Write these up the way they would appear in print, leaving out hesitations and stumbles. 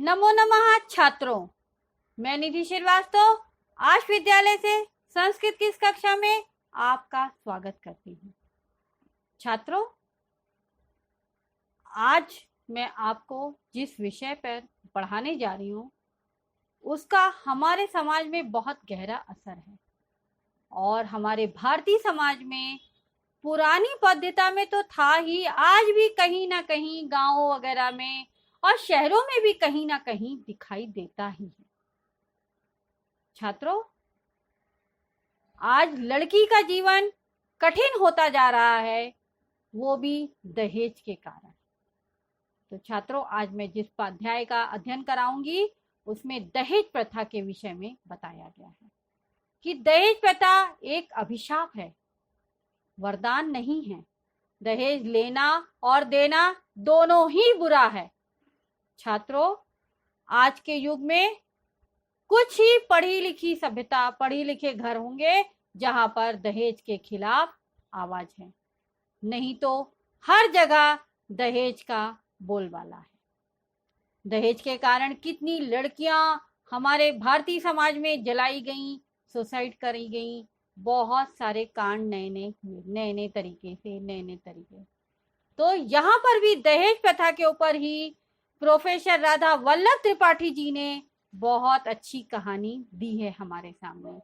नमो नमः छात्रों, मैं निधि श्रीवास्तव आश विद्यालय से संस्कृत की इस कक्षा में आपका स्वागत करती हूँ। छात्रों, आज मैं आपको जिस विषय पर पढ़ाने जा रही हूँ उसका हमारे समाज में बहुत गहरा असर है और हमारे भारतीय समाज में पुरानी पद्धति में तो था ही, आज भी कहीं ना कहीं गांवों वगैरह में और शहरों में भी कहीं ना कहीं दिखाई देता ही है। छात्रों, आज लड़की का जीवन कठिन होता जा रहा है, वो भी दहेज के कारण। तो छात्रों, आज मैं जिस अध्याय का अध्ययन कराऊंगी उसमें दहेज प्रथा के विषय में बताया गया है कि दहेज प्रथा एक अभिशाप है, वरदान नहीं है। दहेज लेना और देना दोनों ही बुरा है। छात्रों, आज के युग में कुछ ही पढ़ी लिखी सभ्यता, पढ़ी लिखे घर होंगे जहां पर दहेज के खिलाफ आवाज है, नहीं तो हर जगह दहेज का बोलबाला है। दहेज के कारण कितनी लड़कियां हमारे भारतीय समाज में जलाई गईं, सुसाइड करी गईं, बहुत सारे कांड नए नए तरीके। तो यहाँ पर भी दहेज प्रथा के ऊपर ही प्रोफेसर राधा वल्लभ त्रिपाठी जी ने बहुत अच्छी कहानी दी है हमारे सामने।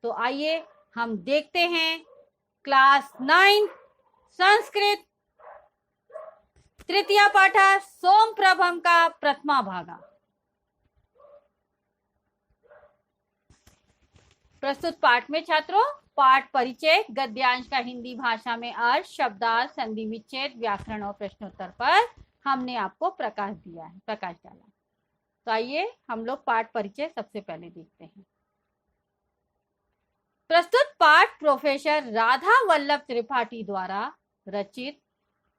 तो आइए हम देखते हैं क्लास 9 संस्कृत तृतीय पाठ सोमप्रभम का प्रथमा भागा। प्रस्तुत पाठ में छात्रों पाठ परिचय, गद्यांश का हिंदी भाषा में अर्थ, शब्दार्थ, संधि विच्छेद, व्याकरण और प्रश्नोत्तर पर हमने आपको प्रकाश डाला। तो आइए हम लोग पाठ परिचय सबसे पहले देखते हैं। प्रस्तुत पाठ प्रोफेसर राधा वल्लभ त्रिपाठी द्वारा रचित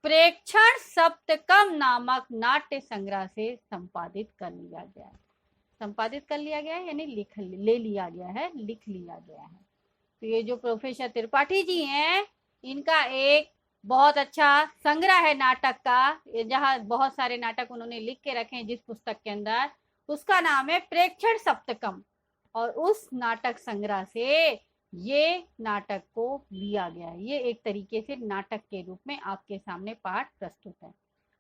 प्रेक्षण सप्तकम नामक नाट्य संग्रह से संपादित कर लिया गया है यानी लिख लिया गया है। तो ये जो प्रोफेसर त्रिपाठी जी हैं, इनका एक बहुत अच्छा संग्रह है नाटक का, जहाँ बहुत सारे नाटक उन्होंने लिख के रखे हैं जिस पुस्तक के अंदर, उसका नाम है प्रेक्षण सप्तकम। और उस नाटक संग्रह से ये नाटक को लिया गया है। ये एक तरीके से नाटक के रूप में आपके सामने पाठ प्रस्तुत है।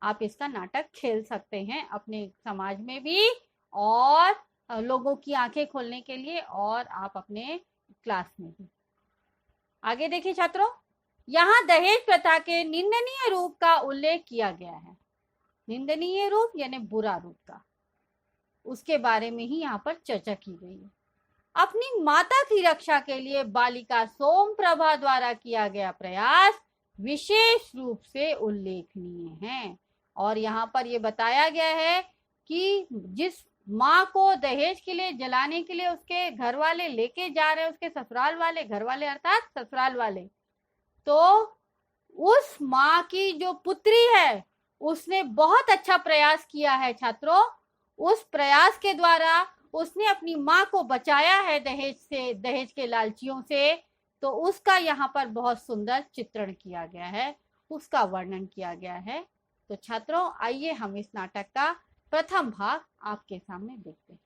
आप इसका नाटक खेल सकते हैं अपने समाज में भी और लोगों की आंखें खोलने के लिए, और आप अपने क्लास में भी। आगे देखिए छात्रों, यहाँ दहेज प्रथा के निंदनीय रूप का उल्लेख किया गया है। निंदनीय रूप यानी बुरा रूप का, उसके बारे में ही यहाँ पर चर्चा की गई है। अपनी माता की रक्षा के लिए बालिका सोमप्रभा द्वारा किया गया प्रयास विशेष रूप से उल्लेखनीय है। और यहाँ पर यह बताया गया है कि जिस माँ को दहेज के लिए जलाने के लिए उसके घर वाले लेके जा रहे हैं, उसके ससुराल वाले, घर वाले अर्थात ससुराल वाले, तो उस माँ की जो पुत्री है उसने बहुत अच्छा प्रयास किया है छात्रों। उस प्रयास के द्वारा उसने अपनी माँ को बचाया है दहेज से, दहेज के लालचियों से। तो उसका यहाँ पर बहुत सुंदर चित्रण किया गया है, उसका वर्णन किया गया है। तो छात्रों, आइए हम इस नाटक का प्रथम भाग आपके सामने देखते हैं।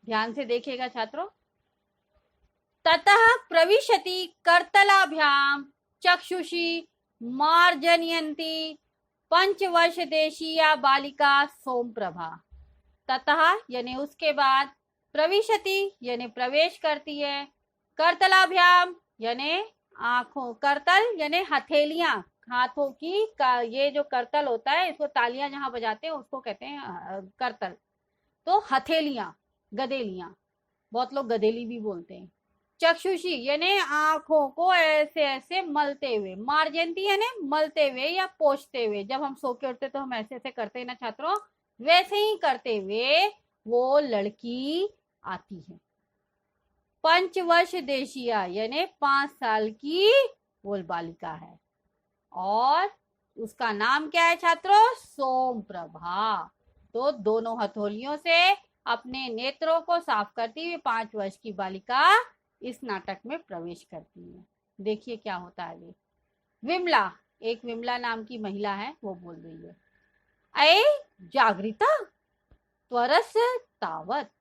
ध्यान से देखिएगा छात्रों। ततः प्रविशति करतलाभ्याम चक्षुषी मार्जनयंती पंचवर्ष देशीया बालिका सोमप्रभा। ततः यानी उसके बाद, प्रविशति यानी प्रवेश करती है, करतलाभ्याम यानी आंखों, करतल यानी हथेलियां, हाथों की ये जो करतल होता है, इसको तालियां जहां बजाते हैं उसको कहते हैं करतल। तो हथेलियां, गदेलियां, बहुत लोग गदेली भी बोलते हैं। चक्षुषी यानी आंखों को ऐसे ऐसे मलते हुए, मार्जंती यानी मलते हुए या पोंछते हुए। जब हम सो के उठते तो हम ऐसे ऐसे करते हैं ना छात्रों, वैसे ही करते हुए वो लड़की आती है। पंचवर्ष देशिया यानी 5 साल की वो बालिका है, और उसका नाम क्या है छात्रों? सोमप्रभा। तो दोनों हथौलियों से अपने नेत्रों को साफ करती हुई 5 वर्ष की बालिका इस नाटक में प्रवेश करती है। देखिए क्या होता है आगे। विमला एक विमला नाम की महिला है, वो बोल रही है, अये जागृता त्वरस तावत।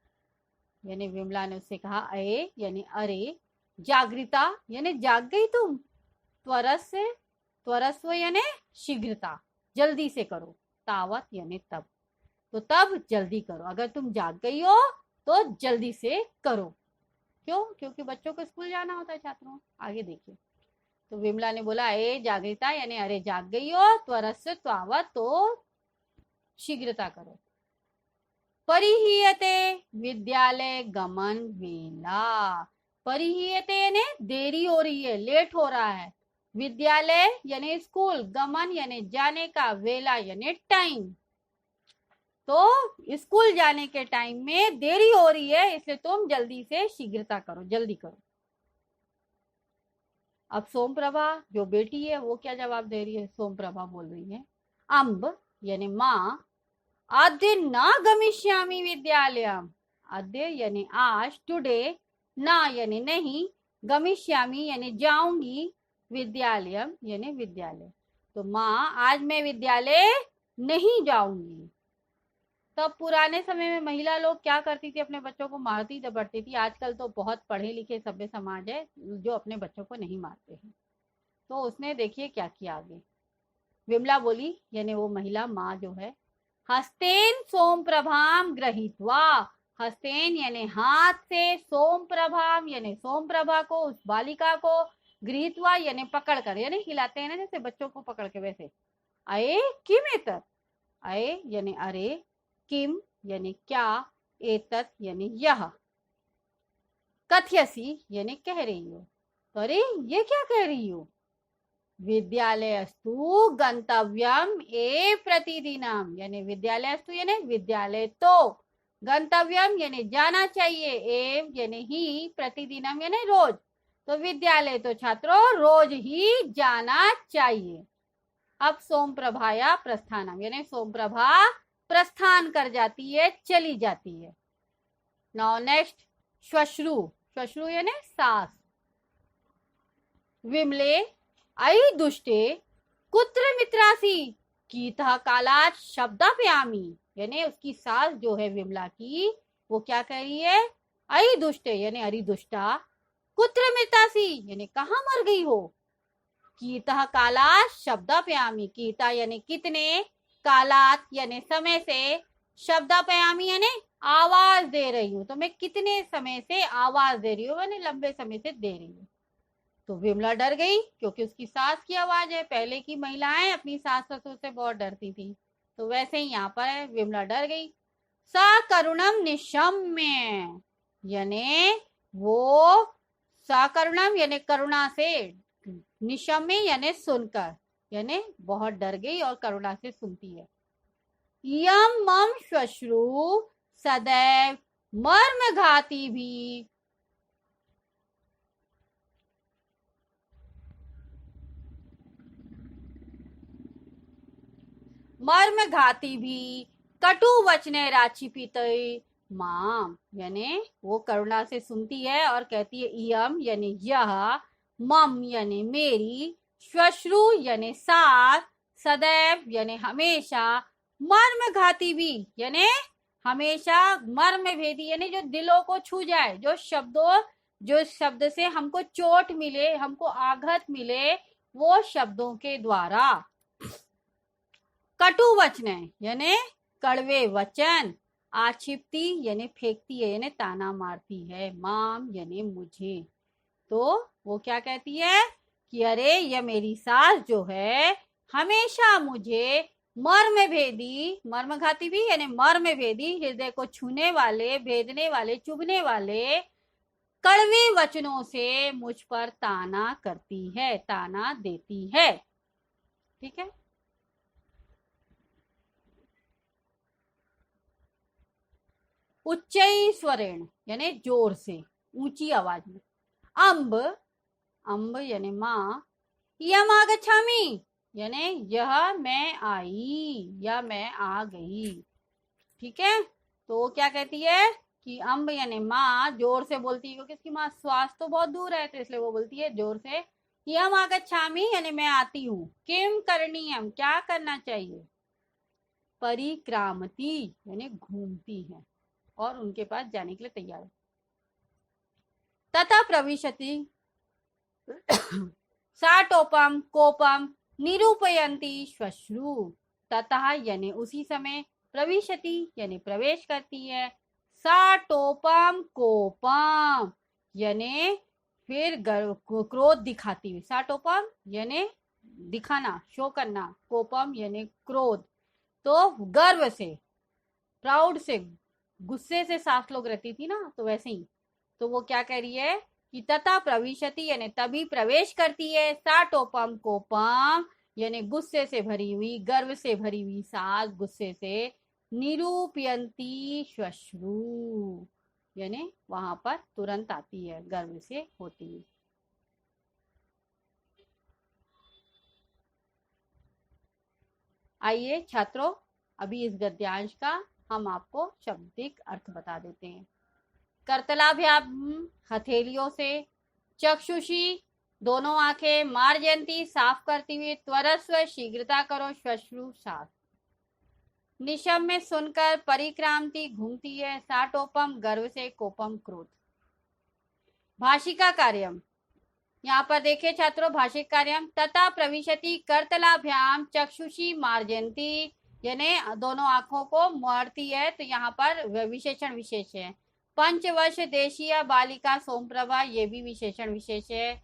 यानी विमला ने उससे कहा, अये यानी अरे, जागृता यानी जाग गई तुम, त्वरस से, त्वरस्व यानी शीघ्रता, जल्दी से करो, तावत यानी तब, तो तब जल्दी करो, अगर तुम जाग गई हो तो जल्दी से करो। क्यों? क्योंकि बच्चों को स्कूल जाना होता है छात्रों। आगे देखिए, तो विमला ने बोला, ए जागृता यानी अरे जाग गई हो, त्वरस्य त्वावत तो शीघ्रता करो। परिहीयते विद्यालय गमन वेला, परिहीयते यानी देरी हो रही है, लेट हो रहा है, विद्यालय यानी स्कूल, गमन यानी जाने का, वेला यानी टाइम, तो स्कूल जाने के टाइम में देरी हो रही है, इसलिए तुम जल्दी से शीघ्रता करो, जल्दी करो। अब सोम प्रभा जो बेटी है वो क्या जवाब दे रही है? सोम प्रभा बोल रही है, अम्ब यानी माँ, अद्य न गमिष्यामि विद्यालयम, अद्य यानी आज, टुडे, ना यानी नहीं, गमिष्यामि यानी जाऊंगी, विद्यालयम यानी विद्यालय, तो माँ आज मैं विद्यालय नहीं जाऊंगी। तब पुराने समय में महिला लोग क्या करती थी? अपने बच्चों को मारती दबड़ती थी। आजकल तो बहुत पढ़े लिखे सभ्य समाज है जो अपने बच्चों को नहीं मारते हैं। तो उसने देखिए क्या किया आगे। विमला बोली, यानी वो महिला माँ जो है, हस्तेन सोम प्रभाम गृहीत्वा, हस्तेन यानी हाथ से, सोम प्रभाम यानी सोम प्रभा को, उस बालिका को, गृहीत्वा यानी पकड़ कर, यानी हिलाते हैं ना जैसे बच्चों को पकड़ के, वैसे, अये किम एतत्, अये यानी अरे, किम यानी क्या, एतत् यानी यह, कथयसी यानी कह रही हो, तो अरे ये क्या कह रही हो, विद्यालयस्तु गंतव्यम ए प्रतिदिनम, यानी विद्यालयस्तु यानी विद्यालय तो, गंतव्यम यानी जाना चाहिए, एव यानी ही, प्रतिदिनम यानी रोज, तो विद्यालय तो छात्रों रोज ही जाना चाहिए। अब सोम प्रभाया प्रस्थानम, यानी सोम प्रभा प्रस्थान कर जाती है, चली जाती है। नाउ नेक्स्ट, श्वश्रु, श्वश्रु यानी सास, विमले अयि दुष्टे कुत्र मित्रासी कीतः कालात शब्दाप्यामी, यानी उसकी सास जो है विमला की, वो क्या कह रही है? अयि दुष्टे यानी अरि दुष्टा, कुत्र मित्रासी यानी कहाँ मर गई हो, कीतः कालात शब्दाप्यामी, कीता यानी कितने, कालात यानी समय से, शब्दाप्यामी यानी आवाज दे रही हूँ, तो मैं कितने समय से आवाज दे रही हूँ, यानी लंबे समय से दे रही हूँ। तो विमला डर गई क्योंकि उसकी सास की आवाज है। पहले की महिलाएं अपनी सास ससुर से बहुत डरती थी, तो वैसे ही यहाँ पर है, विमला डर गई। सा करुणम निशम्य, यानी वो साकरुणम यानी करुणा से, निशम्य यानी सुनकर, यानी बहुत डर गई और करुणा से सुनती है। यम मम श्वश्रु सदैव मर्मघाती भी, मर्मघाती भी, कटु वचने राची पीतई माम, यानी वो करुणा से सुनती है और कहती है, इयम यानी यह, मम यानी मेरी, श्वश्रु यानी सास, सदैव यानी हमेशा, मर्मघाती भी यानी हमेशा, मर्म भेदी यानी जो दिलों को छू जाए, जो शब्द से हमको चोट मिले, हमको आघात मिले, वो शब्दों के द्वारा। कटु वचन यानी कड़वे वचन, आक्षिप्ती यानी फेंकती है, यानी ताना मारती है, माम यानी मुझे, तो वो क्या कहती है कि अरे ये मेरी सास जो है हमेशा मुझे मर्म भेदी, मर्मघाती भी यानी मर्म भेदी, हृदय को छूने वाले, भेदने वाले, चुभने वाले कड़वे वचनों से मुझ पर ताना करती है, ताना देती है। ठीक है, उच्च स्वरेण यानी जोर से, ऊंची आवाज में, अम्ब, अम्ब यानी माँ, यम आगच्छामि यानी यह मैं आई या मैं आ गई। ठीक है, तो वो क्या कहती है कि अम्ब यानी माँ जोर से बोलती है, क्योंकि इसकी माँ स्वास्थ्य तो बहुत दूर है, तो इसलिए वो बोलती है जोर से, इयम आगच्छामि यानी मैं आती हूँ, किम करणीयम क्या करना चाहिए, परिक्रामती यानी घूमती है और उनके पास जाने के लिए तैयार है। तथा प्रविशति साटोपम कोपम निरूपयंती श्वश्रु, तथा यानी उसी समय, प्रविशति यानी प्रवेश करती है, साटोपम कोपम यानी फिर क्रोध दिखाती हुई, साटोपम यानी दिखाना, शो करना, कोपम यानी क्रोध, तो गर्व से, प्राउड से, गुस्से से सास लोग रहती थी ना, तो वैसे ही, तो वो क्या कह रही है कि तथा प्रविशति यानी तभी प्रवेश करती है, साटोपम कोपम यानी गुस्से से भरी हुई, गर्व से भरी हुई सास गुस्से से, निरूपयंती श्वश्रु यानी वहां पर तुरंत आती है, गर्व से होती है। आइए छात्रों, अभी इस गद्यांश का हम आपको शाब्दिक अर्थ बता देते हैं। कर्तलाभ्याम हथेलियों से, चक्षुषी दोनों आंखें, मार्जयंती साफ करती हुई, त्वरस्व शीघ्रता करो, श्वश्रु साफ, निशम में सुनकर, परिक्रांति घूमती है, साटोपम गर्व से, कोपम क्रोध। भाषिका कार्यम, यहाँ पर देखिए छात्रों, भाषिक कार्यम, तथा प्रविशति कर्तलाभ्याम चक्षुषी मार्जयंती यानी दोनों आंखों को मारती है, तो यहाँ पर विशेषण विशेष है। पंचवर्ष देशीय बालिका सोमप्रभा, ये भी विशेषण विशेष है।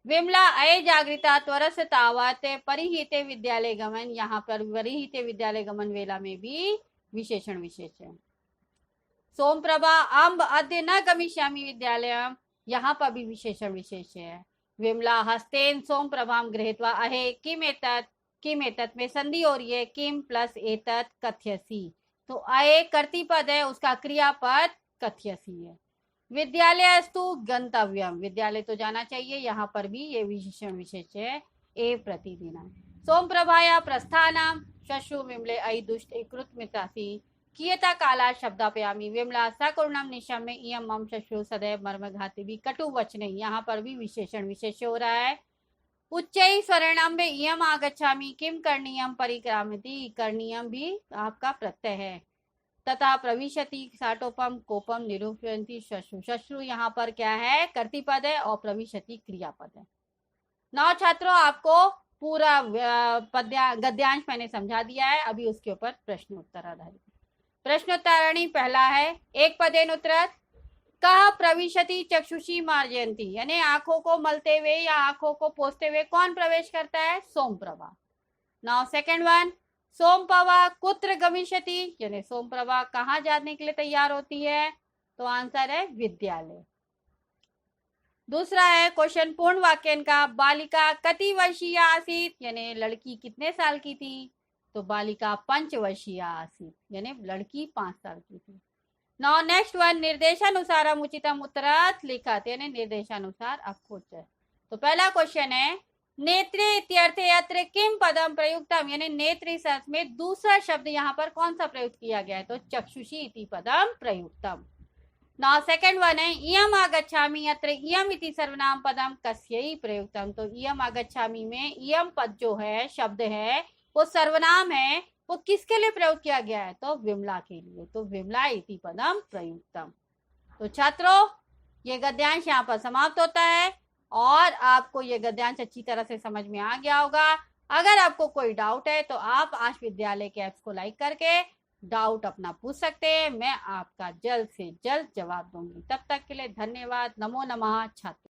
विमला अय जागृता त्वरस तावत परिहिते विद्यालय गमन, यहाँ पर परिहिते विद्यालय गमन वेला में भी विशेषण विशेष है। सोमप्रभा अम्ब अद्य न गमिष्यामि विद्यालयम, यहाँ पर भी विशेषण विशेष है। विमला हस्तेन सोम प्रभाम गृहीत्वा अहे किम एतत् में संधि हो रही है, किम प्लस एतत् कथ्यसी, तो अये कर्तृपद है, उसका क्रियापद कथ्यसी है। विद्यालयस्तु गंतव्यम, विद्यालय तो जाना चाहिए, यहाँ पर भी ये विशेषण विशेष है, ए प्रतिदिनम। सोम प्रभाया प्रस्थानम शशु विमले अयि दुष्ट कृत मित्रासी कियता काला शब्दापयामी, विमला सकुर्णम निशम में इयम मम शशु सदैव मर्म घाती भी कटु वचने, यहाँ पर भी विशेषण विशेष हो रहा है। उच्चै स्वर्णम में इयम आगच्छामी किम करणीयम परिक्रामति, करणीयम भी आपका प्रत्यय है। तथा प्रविशति साटोपम कोपम निरूपयंती शश्रु, शश्रु यहाँ पर क्या है, कर्तृपद है और प्रविशति क्रियापद है। नौ छात्रों, आपको पूरा गद्यांश मैंने समझा दिया है, अभी उसके ऊपर प्रश्न उत्तर आधारित। प्रश्नोत्तरणी पहला है, एक पदेन उत्तरत, कह प्रविशति चक्षुषी मार्जयंती यानी आंखों को मलते हुए या आंखों को पोंछते हुए कौन प्रवेश करता है, Somprabha. Now second one, Somprabha कुत्र गमिष्यति यानी सोमप्रभा कहाँ जाने के लिए तैयार होती है, तो आंसर है विद्यालय। दूसरा है क्वेश्चन पूर्ण वाक्यन का, बालिका कति वर्षीय आसीत यानी लड़की कितने साल की थी, तो बालिका पंचवर्षीय आसीत यानी लड़की 5 साल की थी। नाउ नेक्स्ट वन, निर्देशानुसार उचितम उत्तरार्थ लिखत यानी निर्देशानुसार आपको उत्तर। तो पहला क्वेश्चन है, नेत्रे इत्यर्थे अत्र किम पदम प्रयुक्तम यानी नेत्र इस अर्थ में दूसरा शब्द यहाँ पर कौन सा प्रयुक्त किया गया है, तो चक्षुषी इति पदम प्रयुक्तम। नाउ सेकंड वन है, इयम आगच्छामि अत्र इयम इति सर्वनाम पदम कस्यै प्रयुक्तम, तो इयम आगच्छामि में इयम पद जो है, शब्द है, वो सर्वनाम है, वो किसके लिए प्रयोग किया गया है, तो विमला के लिए, तो विमला इति पदम प्रयुक्तम। तो छात्रों, ये गद्यांश यहाँ पर समाप्त होता है और आपको ये गद्यांश अच्छी तरह से समझ में आ गया होगा। अगर आपको कोई डाउट है तो आप आश विद्यालय के ऐप्स को लाइक करके डाउट अपना पूछ सकते हैं, मैं आपका जल्द से जल्द जवाब दूंगी। तब तक के लिए धन्यवाद। नमो नमः छात्रों।